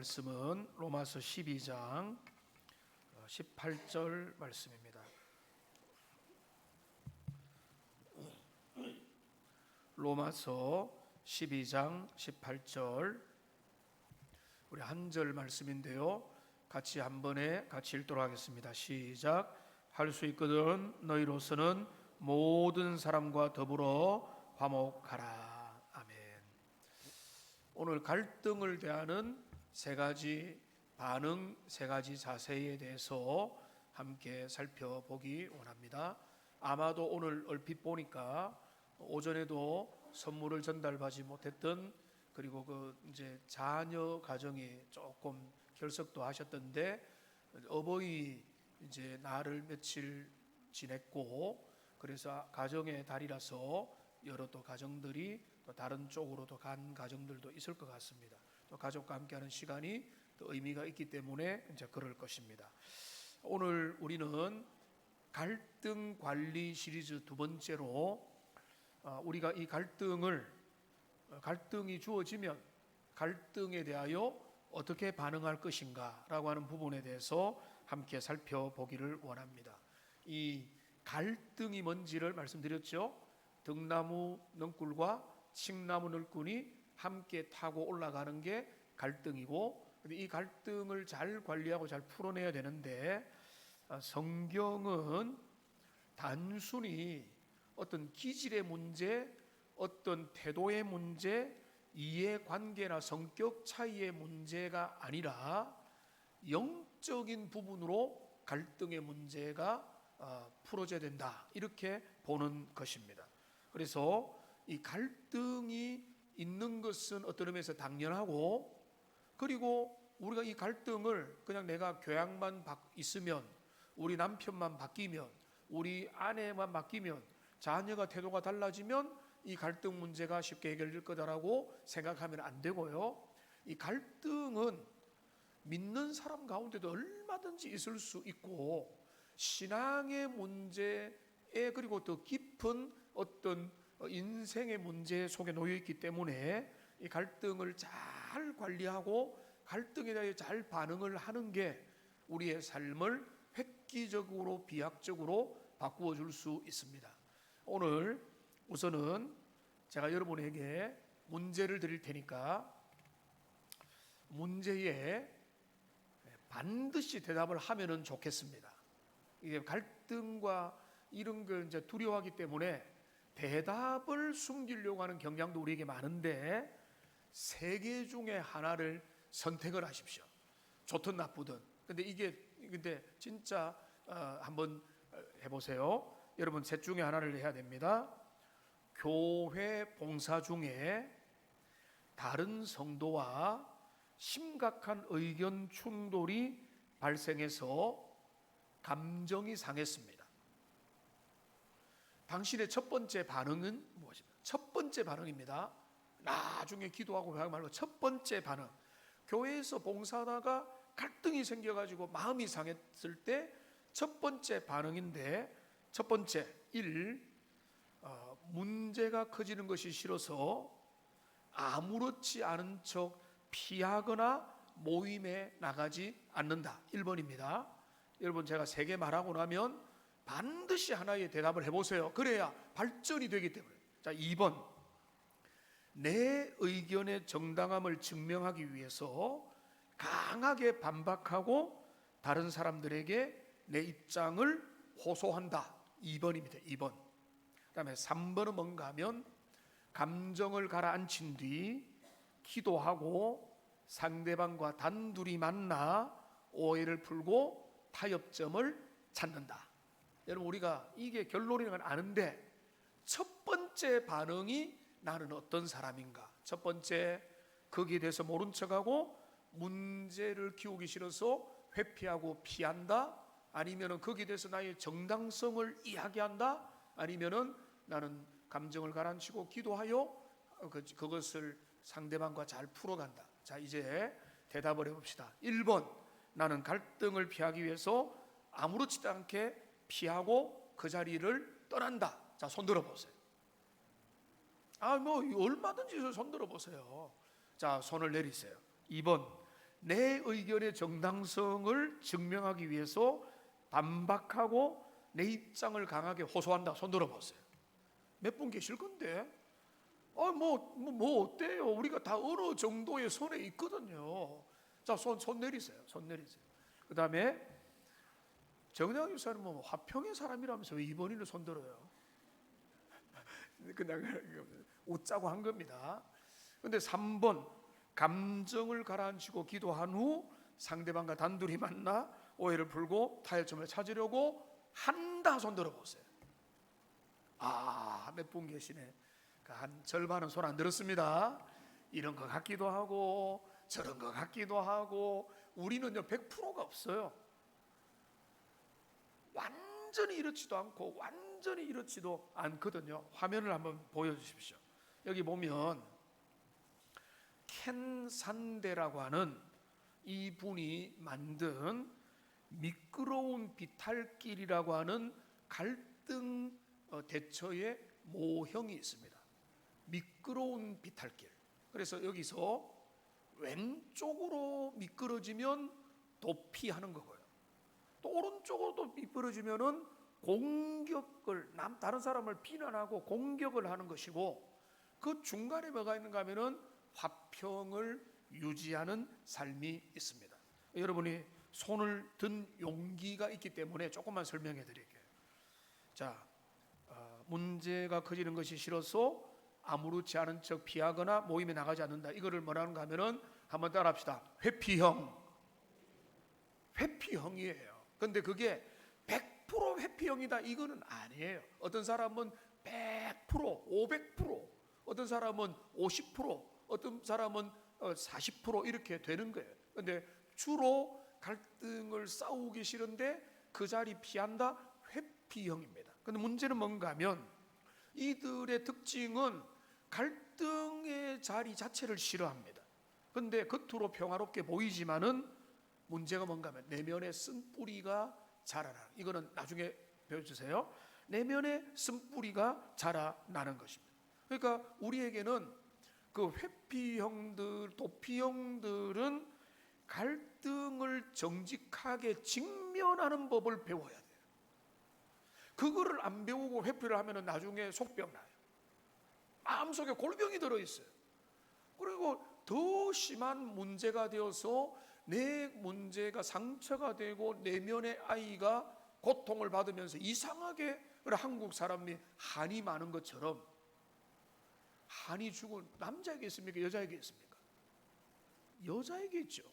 말씀은 로마서 12장 18절 말씀입니다. 로마서 12장 18절, 우리 한 절 말씀인데요, 같이 한 번에 같이 읽도록 하겠습니다. 시작. 할 수 있거든 너희로서는 모든 사람과 더불어 화목하라. 아멘. 오늘 갈등을 대하는 세 가지 반응, 세 가지 자세에 대해서 함께 살펴보기 원합니다. 아마도 오늘 얼핏 보니까 오전에도 선물을 전달받지 못했던, 그리고 이제 자녀 가정이 조금 결석도 하셨던데, 어버이 이제 날을 며칠 지냈고, 그래서 가정의 달이라서 여러 또 가정들이 또 다른 쪽으로도 간 가정들도 있을 것 같습니다. 또 가족과 함께하는 시간이 또 의미가 있기 때문에 이제 그럴 것입니다. 오늘 우리는 갈등 관리 시리즈 두 번째로, 우리가 이 갈등이 주어지면 갈등에 대하여 어떻게 반응할 것인가 라고 하는 부분에 대해서 함께 살펴보기를 원합니다. 이 갈등이 뭔지를 말씀드렸죠. 등나무 넝굴과 칡나무 넝굴이 함께 타고 올라가는 게 갈등이고, 이 갈등을 잘 관리하고 잘 풀어내야 되는데, 성경은 단순히 어떤 기질의 문제, 어떤 태도의 문제, 이해관계나 성격 차이의 문제가 아니라 영적인 부분으로 갈등의 문제가 풀어져야 된다, 이렇게 보는 것입니다. 그래서 이 갈등이 있는 것은 어떤 의미에서 당연하고, 그리고 우리가 이 갈등을 그냥 내가 교양만 있으면, 우리 남편만 바뀌면, 우리 아내만 바뀌면, 자녀가 태도가 달라지면 이 갈등 문제가 쉽게 해결될 거다라고 생각하면 안 되고요. 이 갈등은 믿는 사람 가운데도 얼마든지 있을 수 있고, 신앙의 문제에, 그리고 더 깊은 어떤 인생의 문제 속에 놓여 있기 때문에 이 갈등을 잘 관리하고 갈등에 대해 잘 반응을 하는 게 우리의 삶을 획기적으로 비약적으로 바꾸어 줄 수 있습니다. 오늘 우선은 제가 여러분에게 문제를 드릴 테니까 문제에 반드시 대답을 하면은 좋겠습니다. 이게 갈등과 이런 걸 이제 두려워하기 때문에 대답을 숨기려고 하는 경향도 우리에게 많은데, 세 개 중에 하나를 선택을 하십시오. 좋든 나쁘든. 근데 진짜 한번 해보세요. 여러분, 셋 중에 하나를 해야 됩니다. 교회 봉사 중에 다른 성도와 심각한 의견 충돌이 발생해서 감정이 상했습니다. 당신의 첫 번째 반응은 무엇입니까? 첫 번째 반응입니다. 나중에 기도하고 하지 말고 첫 번째 반응. 교회에서 봉사하다가 갈등이 생겨가지고 마음이 상했을 때 첫 번째 반응인데, 첫 번째 1. 문제가 커지는 것이 싫어서 아무렇지 않은 척 피하거나 모임에 나가지 않는다. 1번입니다. 여러분, 제가 세 개 말하고 나면 반드시 하나의 대답을 해보세요. 그래야 발전이 되기 때문에. 자, 2번. 내 의견의 정당함을 증명하기 위해서 강하게 반박하고 다른 사람들에게 내 입장을 호소한다. 2번입니다. 2번. 그 다음에 3번은 뭔가 하면 감정을 가라앉힌 뒤 기도하고 상대방과 단둘이 만나 오해를 풀고 타협점을 찾는다. 여러분, 우리가 이게 결론이라는 걸 아는데, 첫 번째 반응이 나는 어떤 사람인가? 첫 번째, 거기에 대해서 모른 척하고 문제를 키우기 싫어서 회피하고 피한다? 아니면은 거기에 대해서 나의 정당성을 이야기한다? 아니면은 나는 감정을 가라앉히고 기도하여 그것을 상대방과 잘 풀어간다. 자, 이제 대답을 해봅시다. 1번, 나는 갈등을 피하기 위해서 아무렇지도 않게 피하고 그 자리를 떠난다. 자, 손 들어보세요. 얼마든지 손 들어보세요. 자, 손을 내리세요. 2번, 내 의견의 정당성을 증명하기 위해서 반박하고 내 입장을 강하게 호소한다. 손 들어보세요. 몇 분 계실 건데? 뭐 어때요? 우리가 다 어느 정도의 선에 있거든요. 자, 손 내리세요. 손 내리세요. 그 다음에 정대환 교사는 뭐 화평의 사람이라면서 왜 이번에는 손 들어요? 그냥 웃자고 한 겁니다. 근데 3번, 감정을 가라앉히고 기도한 후 상대방과 단둘이 만나 오해를 풀고 타협점을 찾으려고 한다. 손 들어보세요. 몇 분 계시네. 한 절반은 손 안 들었습니다. 이런 것 같기도 하고 저런 것 같기도 하고. 우리는요 100%가 없어요. 완전히 이렇지도 않고 완전히 이렇지도 않거든요. 화면을 한번 보여주십시오. 여기 보면 켄 산데라고 하는 이분이 만든 미끄러운 비탈길이라고 하는 갈등 대처의 모형이 있습니다. 미끄러운 비탈길. 그래서 여기서 왼쪽으로 미끄러지면 도피하는 거고요. 또 오른쪽으로 미끄러지면은 공격을, 다른 사람을 비난하고 공격을 하는 것이고, 그 중간에 뭐가 있는가 하면은 화평을 유지하는 삶이 있습니다. 여러분이 손을 든 용기가 있기 때문에 조금만 설명해 드릴게요. 자, 문제가 커지는 것이 싫어서 아무렇지 않은 척 피하거나 모임에 나가지 않는다. 이거를 뭐라는가 하면은 한번 따라합시다. 회피형이에요. 근데 그게 100% 회피형이다 이거는 아니에요. 어떤 사람은 100%, 500%, 어떤 사람은 50%, 어떤 사람은 40% 이렇게 되는 거예요. 근데 주로 갈등을 싸우기 싫은데 그 자리 피한다. 회피형입니다. 근데 문제는 뭔가 하면 이들의 특징은 갈등의 자리 자체를 싫어합니다. 근데 겉으로 평화롭게 보이지만은 문제가 뭔가 하면 내면에 쓴뿌리가 자라나는, 이거는 나중에 배워주세요. 내면에 쓴뿌리가 자라나는 것입니다. 그러니까 우리에게는 그 회피형들, 도피형들은 갈등을 정직하게 직면하는 법을 배워야 돼요. 그거를 안 배우고 회피를 하면 나중에 속병 나요. 마음속에 골병이 들어있어요. 그리고 더 심한 문제가 되어서 내 문제가 상처가 되고 내면의 아이가 고통을 받으면서 이상하게 한국 사람이 한이 많은 것처럼, 한이 죽은 남자에게 있습니까? 여자에게 있습니까? 여자에게 있죠.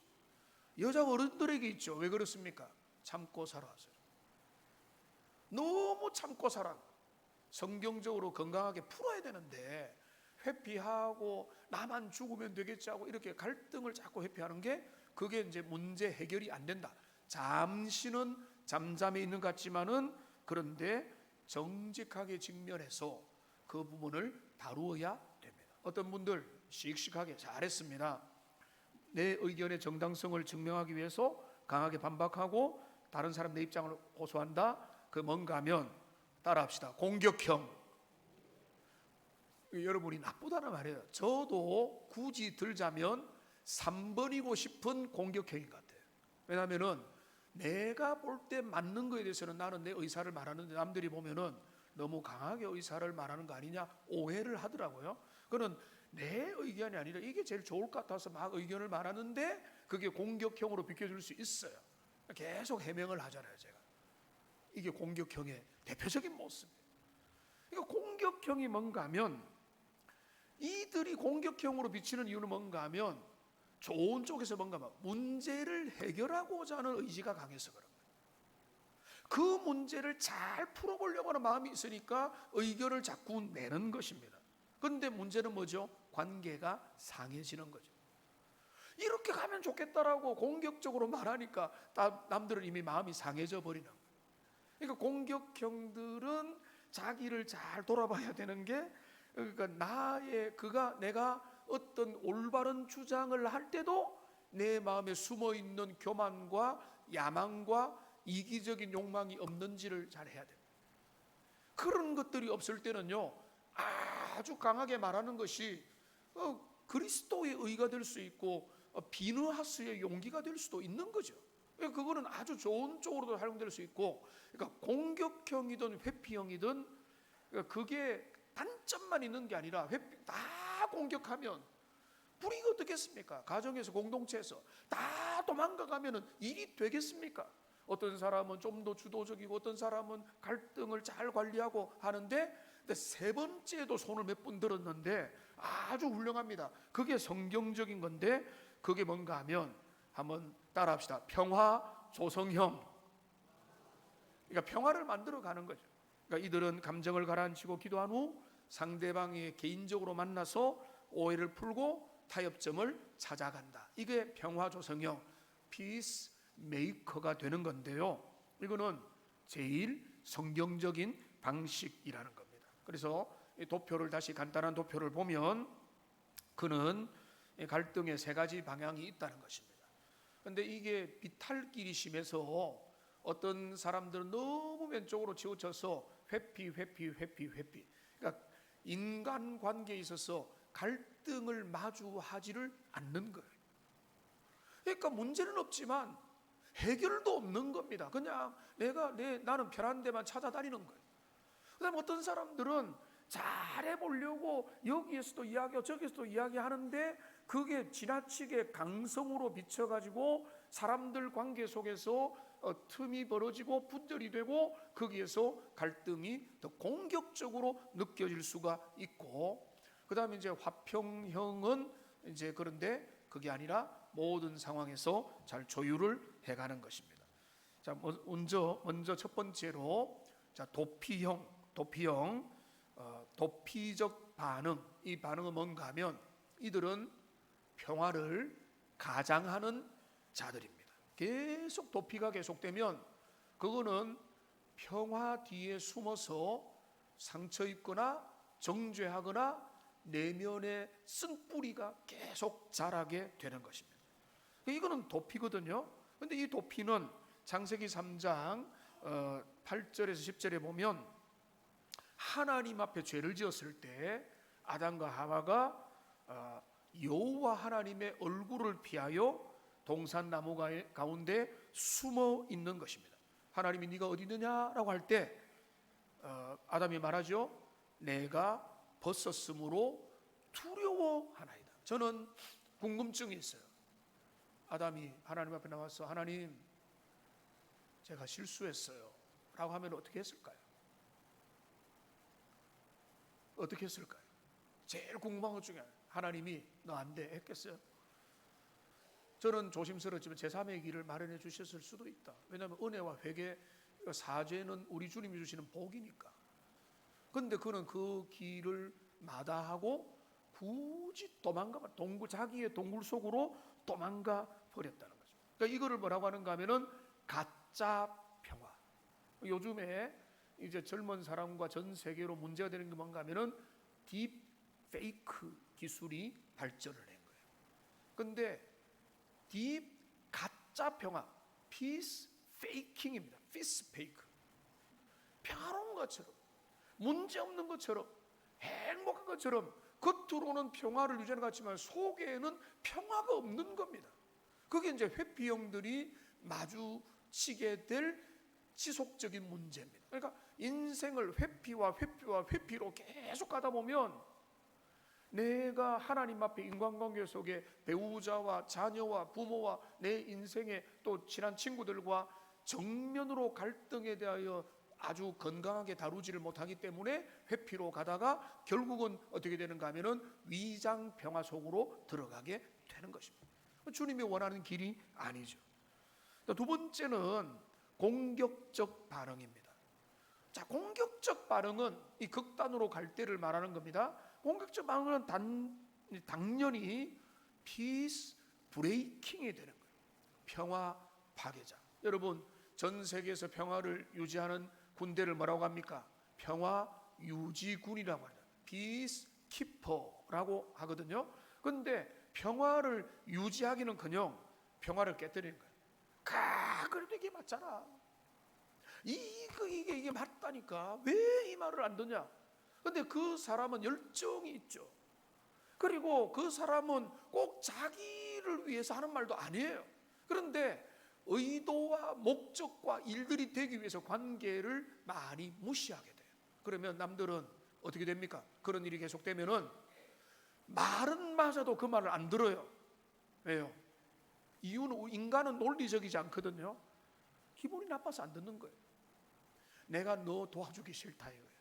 여자 어른들에게 있죠. 왜 그렇습니까? 참고 살아왔어요. 너무 참고 살아. 성경적으로 건강하게 풀어야 되는데 회피하고 나만 죽으면 되겠지 하고 이렇게 갈등을 자꾸 회피하는 게, 그게 이제 문제 해결이 안 된다. 잠시는 잠잠해 있는 것 같지만은, 그런데 정직하게 직면해서 그 부분을 다루어야 됩니다. 어떤 분들 씩씩하게 잘했습니다. 내 의견의 정당성을 증명하기 위해서 강하게 반박하고 다른 사람 내 입장을 호소한다. 그 뭔가 하면 따라합시다. 공격형. 여러분이 나쁘다는 말이에요. 저도 굳이 들자면 3번이고 싶은 공격형인 것 같아요. 왜냐하면 내가 볼 때 맞는 거에 대해서는 나는 내 의사를 말하는데 남들이 보면은 너무 강하게 의사를 말하는 거 아니냐 오해를 하더라고요. 그는 내 의견이 아니라 이게 제일 좋을 것 같아서 막 의견을 말하는데 그게 공격형으로 비춰질 수 있어요. 계속 해명을 하잖아요, 제가. 이게 공격형의 대표적인 모습이에요. 그러니까 공격형이 뭔가 하면, 이들이 공격형으로 비치는 이유는 뭔가 하면 좋은 쪽에서 뭔가 하면 문제를 해결하고자 하는 의지가 강해서 그런 거예요. 그 문제를 잘 풀어보려고 하는 마음이 있으니까 의견을 자꾸 내는 것입니다. 그런데 문제는 뭐죠? 관계가 상해지는 거죠. 이렇게 가면 좋겠다라고 공격적으로 말하니까 남들은 이미 마음이 상해져 버리는 거예요. 그러니까 공격형들은 자기를 잘 돌아봐야 되는 게, 그러니까 내가 어떤 올바른 주장을 할 때도 내 마음에 숨어 있는 교만과 야망과 이기적인 욕망이 없는지를 잘 해야 됩니다. 그런 것들이 없을 때는요, 아주 강하게 말하는 것이 그리스도의 의가 될 수 있고 비누하우스의 용기가 될 수도 있는 거죠. 그거는 아주 좋은 쪽으로도 활용될 수 있고, 그러니까 공격형이든 회피형이든 그게 단점만 있는 게 아니라 다 공격하면 불이익이 어떻겠습니까? 가정에서, 공동체에서 다 도망가가면 일이 되겠습니까? 어떤 사람은 좀 더 주도적이고 어떤 사람은 갈등을 잘 관리하고 하는데, 근데 세 번째도 손을 몇 번 들었는데 아주 훌륭합니다. 그게 성경적인 건데, 그게 뭔가 하면 한번 따라합시다. 평화 조성형. 그러니까 평화를 만들어 가는 거죠. 그러니까 이들은 감정을 가라앉히고 기도한 후 상대방이 개인적으로 만나서 오해를 풀고 타협점을 찾아간다. 이게 평화 조성형 피스 메이커가 되는 건데요. 이거는 제일 성경적인 방식이라는 겁니다. 그래서 이 도표를, 다시 간단한 도표를 보면 그는 갈등의 세 가지 방향이 있다는 것입니다. 그런데 이게 비탈길이 심해서 어떤 사람들은 너무 왼쪽으로 치우쳐서 회피. 그러니까 인간관계에 있어서 갈등을 마주하지를 않는 거예요. 그러니까 문제는 없지만 해결도 없는 겁니다. 그냥 나는 편한 데만 찾아다니는 거예요. 그다음에 어떤 사람들은 잘해보려고 여기에서도 이야기하고 저기에서도 이야기하는데 그게 지나치게 강성으로 비춰가지고 사람들 관계 속에서 틈이 벌어지고 분절이 되고 거기에서 갈등이 더 공격적으로 느껴질 수가 있고, 그 다음에 이제 화평형은 이제 그런데 그게 아니라 모든 상황에서 잘 조율을 해가는 것입니다. 자, 먼저 첫 번째로, 자, 도피적 반응. 이 반응은 뭔가 하면 이들은 평화를 가장하는 자들입니다. 계속 도피가 계속되면 그거는 평화 뒤에 숨어서 상처 입거나 정죄하거나 내면의 쓴뿌리가 계속 자라게 되는 것입니다. 이거는 도피거든요. 그런데 이 도피는 창세기 3장 8절에서 10절에 보면 하나님 앞에 죄를 지었을 때 아담과 하와가 여호와 하나님의 얼굴을 피하여 동산나무 가운데 숨어 있는 것입니다. 하나님이 네가 어디 있느냐라고 할 때 아담이 말하죠. 내가 벗었으므로 두려워하나이다. 저는 궁금증이 있어요. 아담이 하나님 앞에 나와서 하나님, 제가 실수했어요 라고 하면 어떻게 했을까요? 어떻게 했을까요? 제일 궁금한 것 중에 하나님이 너 안 돼 했겠어요? 저는 조심스럽지만 제3의 길을 마련해 주셨을 수도 있다. 왜냐하면 은혜와 회개, 사죄는 우리 주님이 주시는 복이니까. 그런데 그는 그 길을 마다하고 굳이 자기의 동굴 속으로 도망가 버렸다는 거죠. 그러니까 이거를 뭐라고 하는가 하면은 가짜 평화. 요즘에 이제 젊은 사람과 전 세계로 문제가 되는 게 뭔가 하면은 딥 페이크 기술이 발전을 한 거예요. 근데 딥 가짜 평화, 피스 페이킹입니다. 피스 페이크. 평화로운 것처럼, 문제 없는 것처럼, 행복한 것처럼 겉으로는 평화를 유지하는 것 같지만 속에는 평화가 없는 겁니다. 그게 이제 회피형들이 마주치게 될 지속적인 문제입니다. 그러니까 인생을 회피로 계속 가다 보면 내가 하나님 앞에 인간관계 속에 배우자와 자녀와 부모와 내 인생의 또 친한 친구들과 정면으로 갈등에 대하여 아주 건강하게 다루지를 못하기 때문에 회피로 가다가 결국은 어떻게 되는가 하면은 위장 평화 속으로 들어가게 되는 것입니다. 주님이 원하는 길이 아니죠. 두 번째는 공격적 반응입니다. 자, 공격적 반응은 이 극단으로 갈 때를 말하는 겁니다. 공격적 반응은 당연히 피스 브레이킹이 되는 거예요. 평화 파괴자. 여러분, 전 세계에서 평화를 유지하는 군대를 뭐라고 합니까? 평화 유지군이라고 하죠. 피스 키퍼라고 하거든요. 그런데 평화를 유지하기는커녕 평화를 깨뜨리는 거예요. 그래도 이게 맞잖아. 이게 맞다니까. 왜 이 말을 안 듣냐? 근데 그 사람은 열정이 있죠. 그리고 그 사람은 꼭 자기를 수익을 위해서 하는 말도 아니에요. 그런데 의도와 목적과 일들이 되기 위해서 관계를 많이 무시하게 돼요. 그러면 남들은 어떻게 됩니까? 그런 일이 계속되면은 말은 맞아도 그 말을 안 들어요. 왜요? 이유는 인간은 논리적이지 않거든요. 기분이 나빠서 안 듣는 거예요. 내가 너 도와주기 싫다 이거예요.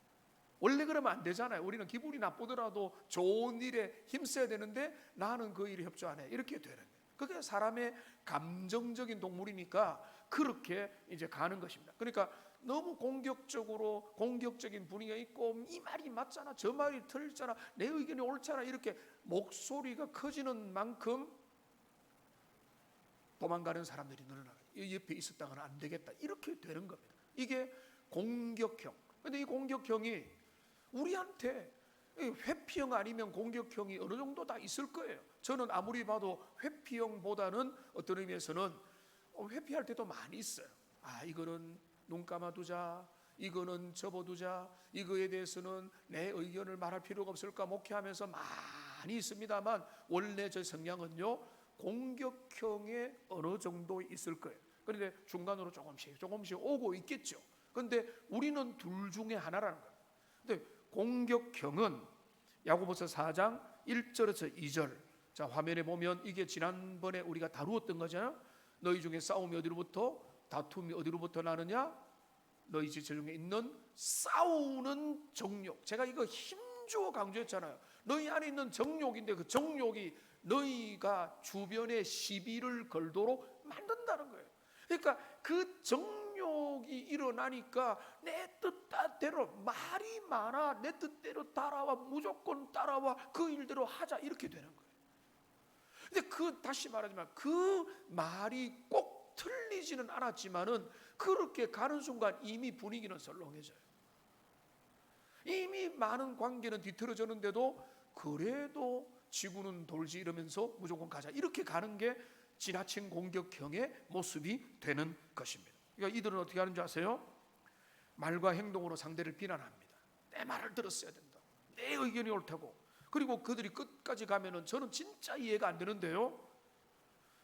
원래 그러면 안 되잖아요. 우리는 기분이 나쁘더라도 좋은 일에 힘써야 되는데 나는 그 일에 협조 안 해. 이렇게 되는 거예요. 그게 사람의 감정적인 동물이니까 그렇게 이제 가는 것입니다. 그러니까 너무 공격적으로 공격적인 분위기가 있고 이 말이 맞잖아, 저 말이 틀리잖아, 내 의견이 옳잖아 이렇게 목소리가 커지는 만큼 도망가는 사람들이 늘어나요. 옆에 있었다가는 안 되겠다 이렇게 되는 겁니다. 이게 공격형. 근데 이 공격형이 우리한테 회피형 아니면 공격형이 어느 정도 다 있을 거예요. 저는 아무리 봐도 회피형보다는 어떤 의미에서는 회피할 때도 많이 있어요. 아, 이거는 눈 감아두자, 이거는 접어두자, 이거에 대해서는 내 의견을 말할 필요가 없을까 목회하면서 많이 있습니다만 원래 저 성향은요 공격형에 어느 정도 있을 거예요. 그런데 중간으로 조금씩 오고 있겠죠. 그런데 우리는 둘 중에 하나라는 거예요. 근데 공격형은 야고보서 4장 1절에서 2절. 자, 화면에 보면 이게 지난번에 우리가 다루었던 거잖아요. 너희 중에 싸움이 어디로부터, 다툼이 어디로부터 나느냐? 너희 지체 중에 있는 싸우는 정욕. 제가 이거 힘주어 강조했잖아요. 너희 안에 있는 정욕인데 그 정욕이 너희가 주변에 시비를 걸도록 만든다는 거예요. 그러니까 그 정욕이 일어나니까 내 뜻대로 말이 많아, 내 뜻대로 따라와, 무조건 따라와, 그 일대로 하자 이렇게 되는 거예요. 근데 다시 말하지만 그 말이 꼭 틀리지는 않았지만은 그렇게 가는 순간 이미 분위기는 썰렁해져요. 이미 많은 관계는 뒤틀어졌는데도 그래도 지구는 돌지 이러면서 무조건 가자 이렇게 가는 게 지나친 공격형의 모습이 되는 것입니다. 그러니까 이들은 어떻게 하는 줄 아세요? 말과 행동으로 상대를 비난합니다. 내 말을 들었어야 된다, 내 의견이 옳다고. 그리고 그들이 끝까지 가면은 저는 진짜 이해가 안 되는데요,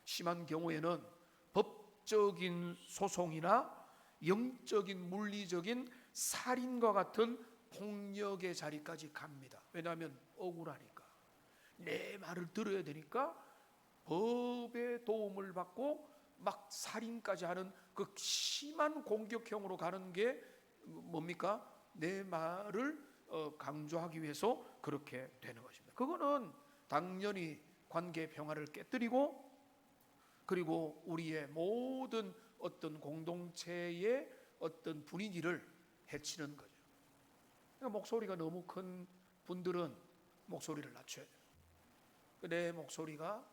심한 경우에는 법적인 소송이나 영적인 물리적인 살인과 같은 폭력의 자리까지 갑니다. 왜냐하면 억울하니까, 내 말을 들어야 되니까 법의 도움을 받고 막 살인까지 하는 그 심한 공격형으로 가는 게 뭡니까? 내 말을 강조하기 위해서 그렇게 되는 것입니다. 그거는 당연히 관계 평화를 깨뜨리고 그리고 우리의 모든 어떤 공동체의 어떤 분위기를 해치는 거죠. 그러니까 목소리가 너무 큰 분들은 목소리를 낮춰야 돼요. 내 목소리가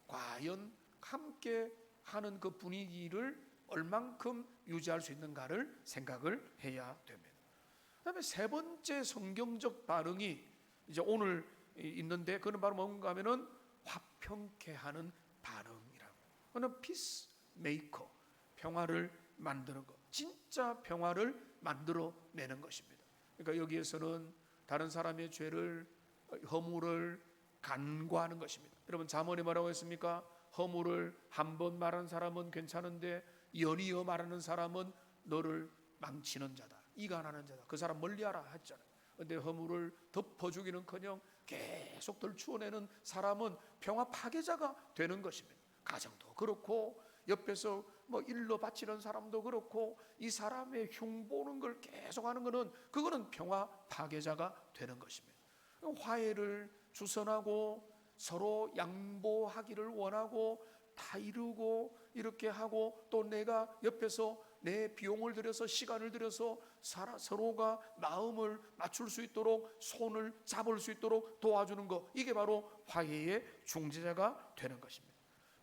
과연 함께 하는 그 분위기를 얼만큼 유지할 수 있는가를 생각을 해야 됩니다. 그다음에 세 번째 성경적 반응이 이제 오늘 있는데 그는 바로 뭔가 하면은 화평케 하는 반응이라고. 그는 피스 메이커, 평화를 만드는 것, 진짜 평화를 만들어내는 것입니다. 그러니까 여기에서는 다른 사람의 죄를, 허물을 간과하는 것입니다. 여러분 잠언에 뭐라고 했습니까? 허물을 한 번 말한 사람은 괜찮은데 연이어 말하는 사람은 너를 망치는 자다, 이간하는 자다, 그 사람 멀리하라 했잖아요. 그런데 허물을 덮어주기는커녕 계속 덜추어내는 사람은 평화 파괴자가 되는 것입니다. 가정도 그렇고 옆에서 뭐 일러 바치는 사람도 그렇고 이 사람의 흉보는 걸 계속하는 것은 그거는 평화 파괴자가 되는 것입니다. 화해를 주선하고 서로 양보하기를 원하고 다 이루고 이렇게 하고 또 내가 옆에서 내 비용을 들여서 시간을 들여서 서로가 마음을 맞출 수 있도록 손을 잡을 수 있도록 도와주는 것, 이게 바로 화해의 중재자가 되는 것입니다.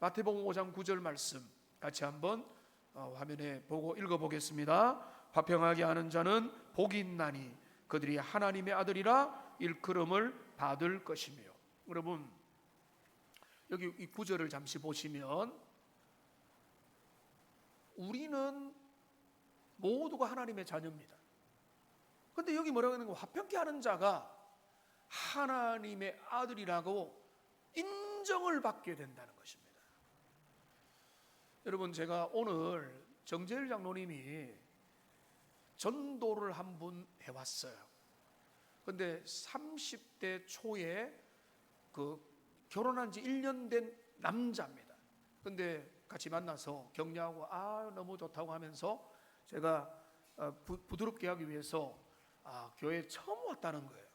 마태복음 5장 9절 말씀 같이 한번 화면에 보고 읽어보겠습니다. 화평하게 하는 자는 복이 있나니 그들이 하나님의 아들이라 일컬음을 받을 것이며. 여러분 여기 이 구절을 잠시 보시면 우리는 모두가 하나님의 자녀입니다. 그런데 여기 뭐라고 하는 거? 화평케 하는 자가 하나님의 아들이라고 인정을 받게 된다는 것입니다. 여러분, 제가 오늘 정재일 장로님이 전도를 한 분 해왔어요. 근데 30대 초에 결혼한 지 1년 된 남자입니다. 근데 같이 만나서 격려하고 너무 좋다고 하면서 제가 부드럽게 하기 위해서 교회에 처음 왔다는 거예요.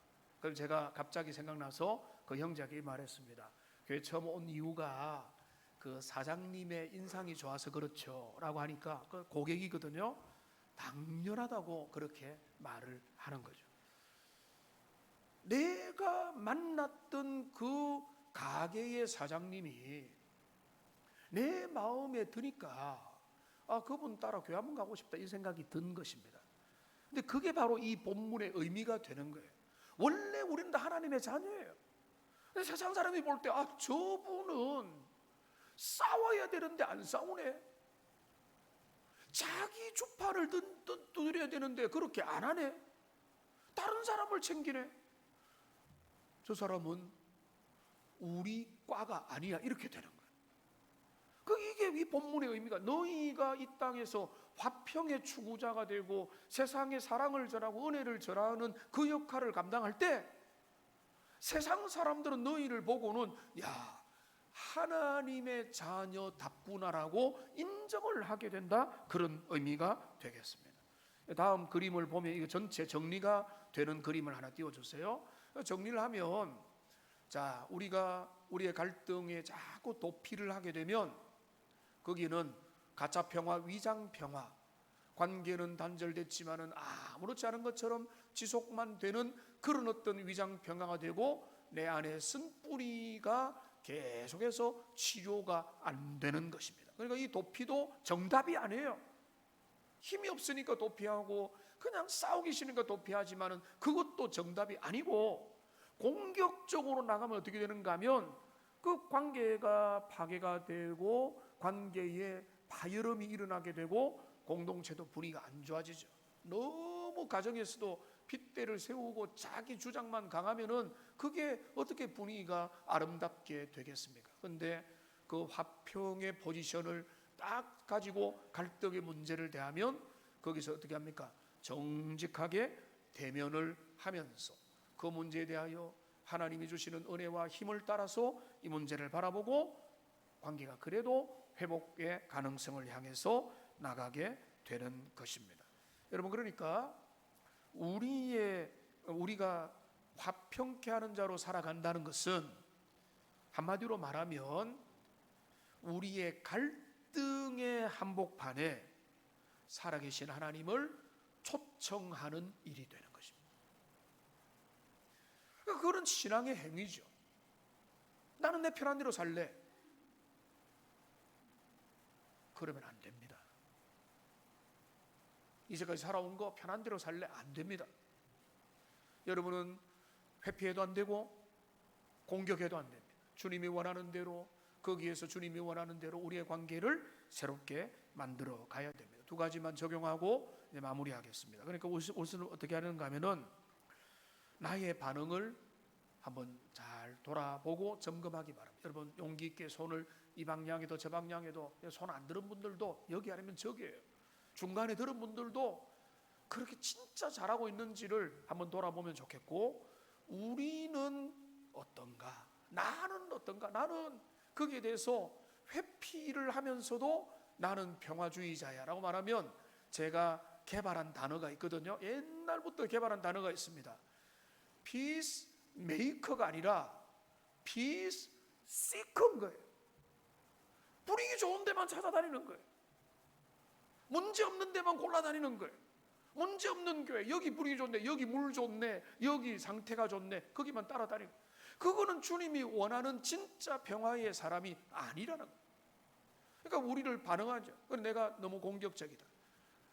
그럼 제가 갑자기 생각나서 그 형제에게 말했습니다. 교회 처음 온 이유가 그 사장님의 인상이 좋아서 그렇죠 라고 하니까 그 고객이거든요. 당연하다고 그렇게 말을 하는 거죠. 내가 만났던 그 가게의 사장님이 내 마음에 드니까 그분 따라 교회 한번 가고 싶다 이 생각이 든 것입니다. 근데 그게 바로 이 본문의 의미가 되는 거예요. 원래 우리는 다 하나님의 자녀예요. 근데 세상 사람이 볼 때 저분은 싸워야 되는데 안 싸우네. 자기 주파를 두드려야 되는데 그렇게 안 하네. 다른 사람을 챙기네. 저 사람은 우리 과가 아니야 이렇게 되는 거예요. 이게 이 본문의 의미가, 너희가 이 땅에서 화평의 추구자가 되고 세상에 사랑을 전하고 은혜를 전하는 그 역할을 감당할 때 세상 사람들은 너희를 보고는 하나님의 자녀답구나라고 인정을 하게 된다, 그런 의미가 되겠습니다. 다음 그림을 보면 이거 전체 정리가 되는 그림을 하나 띄워주세요. 정리를 하면, 우리가 우리의 갈등에 자꾸 도피를 하게 되면 거기는 가짜 평화, 위장 평화, 관계는 단절됐지만은 아무렇지 않은 것처럼 지속만 되는 그런 어떤 위장 평화가 되고 내 안에 쓴뿌리가 계속해서 치료가 안 되는 것입니다. 그러니까 이 도피도 정답이 아니에요. 힘이 없으니까 도피하고 그냥 싸우기 싫으니까 도피하지만은 그것도 정답이 아니고, 공격적으로 나가면 어떻게 되는가 하면 그 관계가 파괴가 되고 관계에 파열음이 일어나게 되고 공동체도 분위기가 안 좋아지죠. 너무 가정에서도 핏대를 세우고 자기 주장만 강하면은 그게 어떻게 분위기가 아름답게 되겠습니까? 그런데 그 화평의 포지션을 딱 가지고 갈등의 문제를 대하면 거기서 어떻게 합니까? 정직하게 대면을 하면서 그 문제에 대하여 하나님이 주시는 은혜와 힘을 따라서 이 문제를 바라보고 관계가 그래도 회복의 가능성을 향해서 나가게 되는 것입니다. 여러분, 그러니까 우리가 화평케 하는 자로 살아간다는 것은 한마디로 말하면 우리의 갈등의 한복판에 살아계신 하나님을 초청하는 일이 되는 것입니다. 그건 신앙의 행위죠. 나는 내 편한 대로 살래. 그러면 안 됩니다. 이제까지 살아온 거 편한 대로 살래? 안 됩니다. 여러분은 회피해도 안 되고 공격해도 안 됩니다. 주님이 원하는 대로, 거기에서 주님이 원하는 대로 우리의 관계를 새롭게 만들어 가야 됩니다. 두 가지만 적용하고 이제 마무리하겠습니다. 그러니까 우선 어떻게 하는가 하면은 나의 반응을 한번 잘 돌아보고 점검하기 바랍니다. 여러분, 용기 있게 손을 이 방향에도 저 방향에도, 손 안 들은 분들도 여기 아니면 저기예요. 중간에 들은 분들도 그렇게 진짜 잘하고 있는지를 한번 돌아보면 좋겠고, 우리는 어떤가, 나는 어떤가, 나는 거기에 대해서 회피를 하면서도 나는 평화주의자야 라고 말하면, 제가 개발한 단어가 있거든요. 옛날부터 개발한 단어가 있습니다. 피스 메이커가 아니라 피스 시커인 거예요. 분위기 좋은 데만 찾아다니는 거예요. 문제 없는 데만 골라다니는 거예요. 문제 없는 교회, 여기 분위기 좋네, 여기 물 좋네, 여기 상태가 좋네, 거기만 따라다니고, 그거는 주님이 원하는 진짜 평화의 사람이 아니라는 거예요. 그러니까 우리를 반응하죠. 내가 너무 공격적이다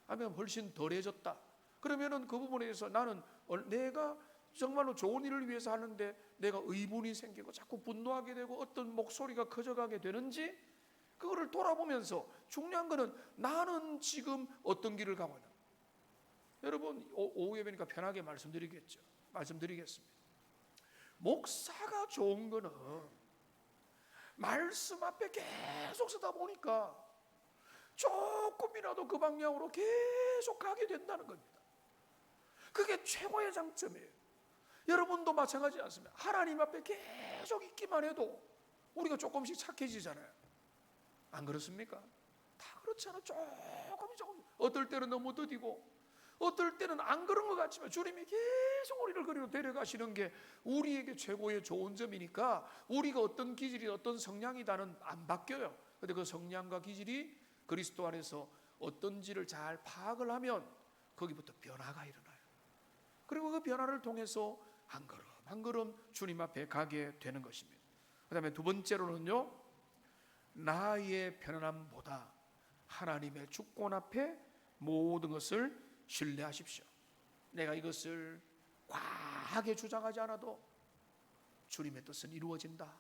하면 훨씬 덜해졌다. 그러면은 그 부분에 대해서 나는 내가 정말로 좋은 일을 위해서 하는데 내가 의문이 생기고 자꾸 분노하게 되고 어떤 목소리가 커져가게 되는지, 그거를 돌아보면서 중요한 거는 나는 지금 어떤 길을 가고 있나. 여러분, 오후 예배니까 편하게 말씀드리겠습니다. 목사가 좋은 거는 말씀 앞에 계속 서다 보니까 조금이라도 그 방향으로 계속 가게 된다는 겁니다. 그게 최고의 장점이에요. 여러분도 마찬가지 않습니까? 하나님 앞에 계속 있기만 해도 우리가 조금씩 착해지잖아요. 안 그렇습니까? 다 그렇잖아요. 조금 어떨 때는 너무 더디고 어떨 때는 안 그런 것 같지만 주님이 계속 우리를 그리로 데려가시는 게 우리에게 최고의 좋은 점이니까 우리가 어떤 기질이 어떤 성향이다는 안 바뀌어요. 근데 그 성향과 기질이 그리스도 안에서 어떤지를 잘 파악을 하면 거기부터 변화가 일어나요. 그리고 그 변화를 통해서 한 걸음 한 걸음 주님 앞에 가게 되는 것입니다. 그 다음에 두 번째로는요, 나의 편안함보다 하나님의 주권 앞에 모든 것을 신뢰하십시오. 내가 이것을 과하게 주장하지 않아도 주님의 뜻은 이루어진다.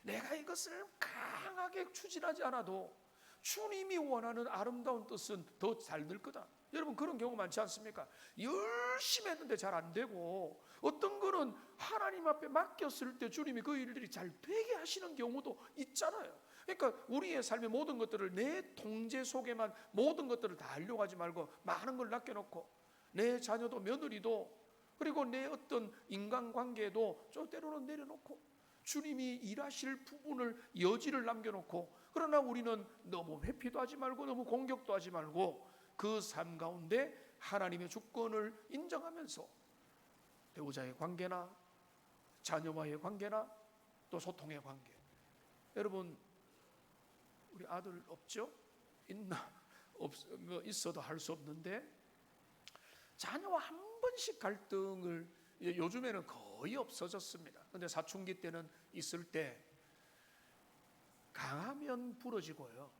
내가 이것을 강하게 추진하지 않아도 주님이 원하는 아름다운 뜻은 더 잘 될 거다. 여러분 그런 경우 많지 않습니까? 열심히 했는데 잘 안 되고 어떤 거는 하나님 앞에 맡겼을 때 주님이 그 일들이 잘 되게 하시는 경우도 있잖아요. 그러니까 우리의 삶의 모든 것들을 내 통제 속에만 모든 것들을 다 하려고 하지 말고 많은 걸 맡겨놓고 내 자녀도 며느리도 그리고 내 어떤 인간관계도 좀 때로는 내려놓고 주님이 일하실 부분을 여지를 남겨놓고, 그러나 우리는 너무 회피도 하지 말고 너무 공격도 하지 말고 그 삶 가운데 하나님의 주권을 인정하면서 배우자의 관계나 자녀와의 관계나 또 소통의 관계. 여러분 우리 아들 없죠? 있나? 있어도 할 수 없는데 자녀와 한 번씩 갈등을 요즘에는 거의 없어졌습니다. 근데 사춘기 때는 있을 때 강하면 부러지고요.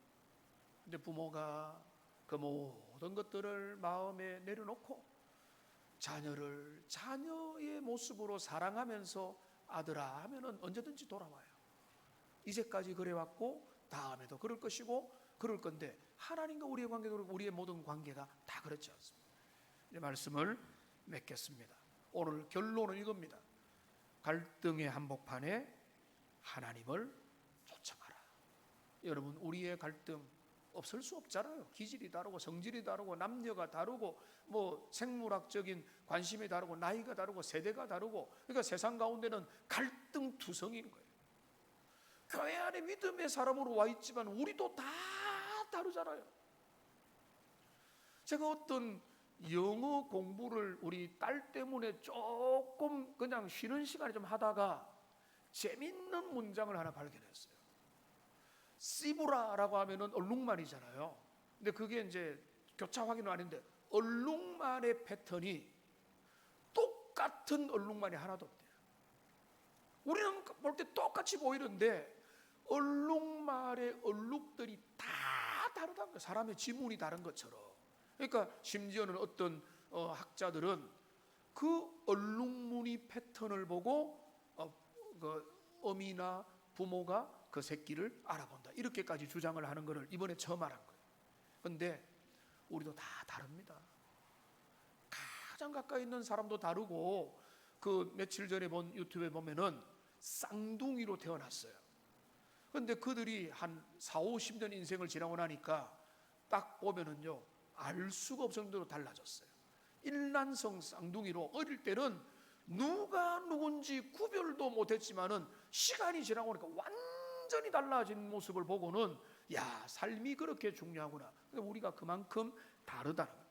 근데 부모가 그 모든 것들을 마음에 내려놓고 자녀를 자녀의 모습으로 사랑하면서 아들아 하면은 언제든지 돌아와요. 이제까지 그래왔고 다음에도 그럴 것이고 그럴 건데 하나님과 우리의 관계도 그렇고 우리의 모든 관계가 다 그렇지 않습니다. 이 말씀을 맺겠습니다. 오늘 결론은 이겁니다. 갈등의 한복판에 하나님을 초청하라. 여러분 우리의 갈등 없을 수 없잖아요. 기질이 다르고 성질이 다르고 남녀가 다르고 뭐 생물학적인 관심이 다르고 나이가 다르고 세대가 다르고, 그러니까 세상 가운데는 갈등투성인 거예요. 교회 안에 믿음의 사람으로 와 있지만 우리도 다 다르잖아요. 제가 어떤 영어 공부를 우리 딸 때문에 조금 그냥 쉬는 시간에 좀 하다가 재밌는 문장을 하나 발견했어요. 씨브라라고 하면은 얼룩말이잖아요. 근데 그게 이제 교차 확인은 아닌데 얼룩말의 패턴이 똑같은 얼룩말이 하나도 없대요. 우리는 볼 때 똑같이 보이는데 얼룩말의 얼룩들이 다 다르다는 거예요. 사람의 지문이 다른 것처럼. 그러니까 심지어는 어떤 학자들은 그 얼룩무늬 패턴을 보고 그 어미나 부모가 그 새끼를 알아본다. 이렇게까지 주장을 하는 것을 이번에 처음 알은 거예요. 그런데 우리도 다 다릅니다. 가장 가까이 있는 사람도 다르고, 그 며칠 전에 본 유튜브에 보면은 쌍둥이로 태어났어요. 그런데 그들이 한 4, 50년 인생을 지나고 나니까 딱 보면은요 알 수가 없을 정도로 달라졌어요. 일란성 쌍둥이로 어릴 때는 누가 누군지 구별도 못했지만은 시간이 지나고 나니까 완전히 달라진 모습을 보고는 야, 삶이 그렇게 중요하구나. 근데 우리가 그만큼 다르다는 거예요.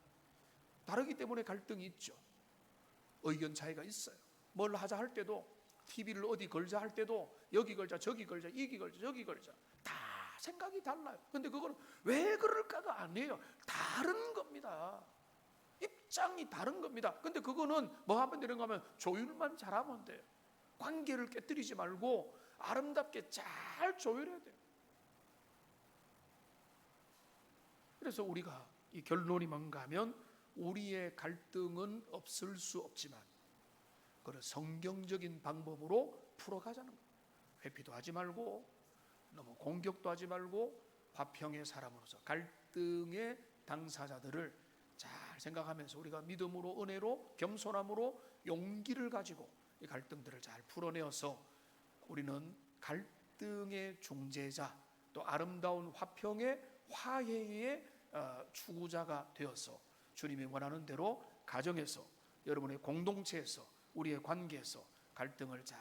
다르기 때문에 갈등이 있죠. 의견 차이가 있어요. 뭘 하자 할 때도, TV를 어디 걸자 할 때도 여기 걸자 저기 걸자 이기 걸자 저기 걸자 다 생각이 달라요. 근데 그거는 왜 그럴까가 아니에요. 다른 겁니다. 입장이 다른 겁니다. 근데 그거는 뭐 하면 되는가 하면 조율만 잘하면 돼요. 관계를 깨뜨리지 말고 아름답게 잘 조율해야 돼요. 그래서 우리가 이 결론이 뭔가 하면 우리의 갈등은 없을 수 없지만 그걸 성경적인 방법으로 풀어가자는 거예요. 회피도 하지 말고 너무 공격도 하지 말고 화평의 사람으로서 갈등의 당사자들을 잘 생각하면서 우리가 믿음으로 은혜로 겸손함으로 용기를 가지고 이 갈등들을 잘 풀어내어서 우리는 갈등의 중재자 또 아름다운 화평의 화해의 추구자가 되어서 주님이 원하는 대로 가정에서, 여러분의 공동체에서, 우리의 관계에서 갈등을 잘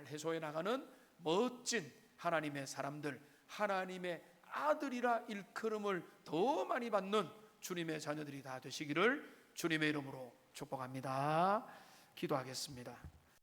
해소해 나가는 멋진 하나님의 사람들, 하나님의 아들이라 일컬음을 더 많이 받는 주님의 자녀들이 다 되시기를 주님의 이름으로 축복합니다. 기도하겠습니다.